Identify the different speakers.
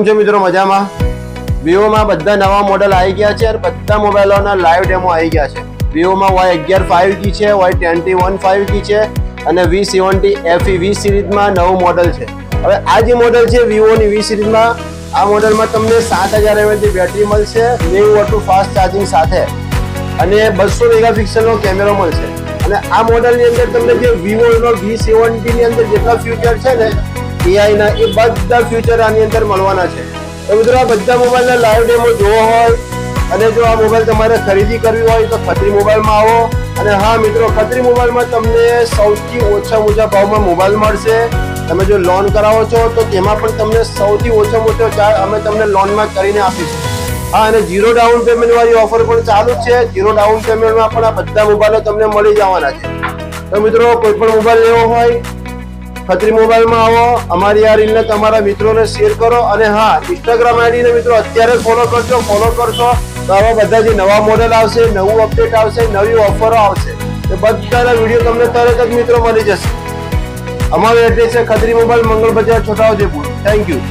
Speaker 1: જો મિત્રો મજામાં વિવોમાં બધા નવા મોડલ આવી ગયા છે અને બધા મોબાઈલોના લાઈવ ડેમો આવી ગયા છે. વિવોમાં Y11 5G છે, Y21 5G છે અને V70 FE 20 સિરીઝમાં નવું મોડલ છે. હવે આ જે મોડલ છે વિવોની 20 સિરીઝમાં, આ મોડલમાં તમને 7000 mAh ની બેટરી મળશે, 90W ફાસ્ટ ચાર્જિંગ સાથે અને 200 મેગાપિક્સલનો કેમેરો મળશે. અને આ મોડલની અંદર તમને જે વિવોનો V70 ની અંદર જેટલા ફ્યુચર છે ને AI ના, એ બધા ફ્યુચર આની અંદર મળવાના છે. તો મિત્રો આ બધા મોબાઈલના લાઈવ ડેમો જોવો હોય અને જો આ મોબાઈલ તમારે ખરીદી કરવી હોય તો ખત્રી મોબાઈલમાં આવો. અને હા મિત્રો, ખત્રી મોબાઈલમાં તમને સૌથી ઓછા ભાવમાં મોબાઈલ મળશે. તમે જો લોન કરાવો છો તો તેમાં પણ તમને સૌથી ઓછો ચાર્જ અમે તમને લોનમાં કરીને આપીશું. હા, અને 0 ડાઉન પેમેન્ટ વાળી ઓફર પણ ચાલુ છે. 0 ડાઉન પેમેન્ટમાં પણ આ બધા મોબાઈલો તમને મળી જવાના છે. તો મિત્રો, કોઈ પણ મોબાઈલ લેવો હોય ખત્રી મોબાઈલમાં આવો, અમારી આ રીલને તમારા મિત્રોને શેર કરો. અને હા, ઇન્સ્ટાગ્રામ આઈડીને મિત્રો અત્યારે ફોલો કરશો તો આવા બધા જે નવા મોડેલ આવશે, નવું અપડેટ આવશે, નવી ઓફરો આવશે, એ બધાના વિડીયો તમને તરત જ મિત્રો મળી જશે. અમારું એડ્રેસ છે ખત્રી મોબાઈલ, મંગળ બજાર, છોટાઉદેપુર. Thank you.